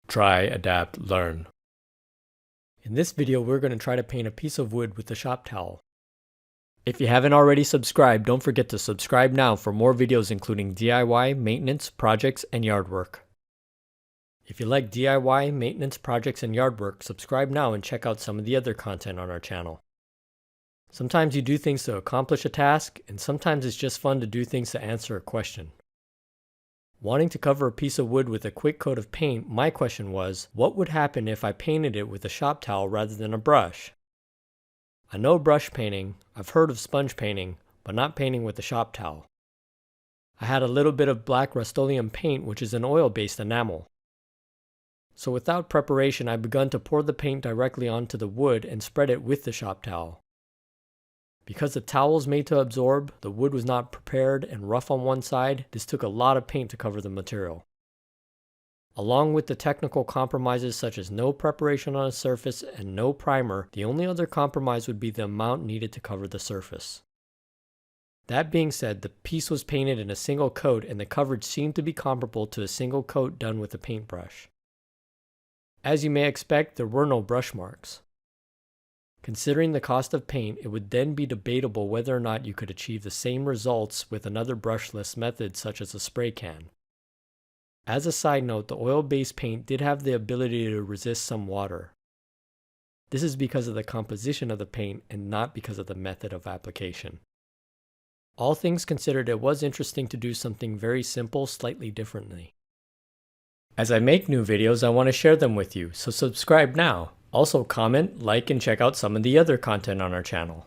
Try, adapt, learn. In this video, we're going to try to paint a piece of wood with a shop towel. If you haven't already subscribed, don't forget to subscribe now for more videos including DIY, maintenance, projects, and yard work. If you like DIY, maintenance, projects, and yard work, subscribe now and check out some of the other content on our channel. Sometimes you do things to accomplish a task, and sometimes it's just fun to do things to answer a question. Wanting to cover a piece of wood with a quick coat of paint, my question was, what would happen if I painted it with a shop towel rather than a brush? I know brush painting, I've heard of sponge painting, but not painting with a shop towel. I had a little bit of black Rust-Oleum paint, which is an oil-based enamel. So without preparation, I begun to pour the paint directly onto the wood and spread it with the shop towel. Because the towel is made to absorb, the wood was not prepared and rough on one side, this took a lot of paint to cover the material. Along with the technical compromises such as no preparation on a surface and no primer, the only other compromise would be the amount needed to cover the surface. That being said, the piece was painted in a single coat and the coverage seemed to be comparable to a single coat done with a paintbrush. As you may expect, there were no brush marks. Considering the cost of paint, it would then be debatable whether or not you could achieve the same results with another brushless method such as a spray can. As a side note, the oil-based paint did have the ability to resist some water. This is because of the composition of the paint and not because of the method of application. All things considered, it was interesting to do something very simple slightly differently. As I make new videos, I want to share them with you, so subscribe now. Also comment, like, and check out some of the other content on our channel.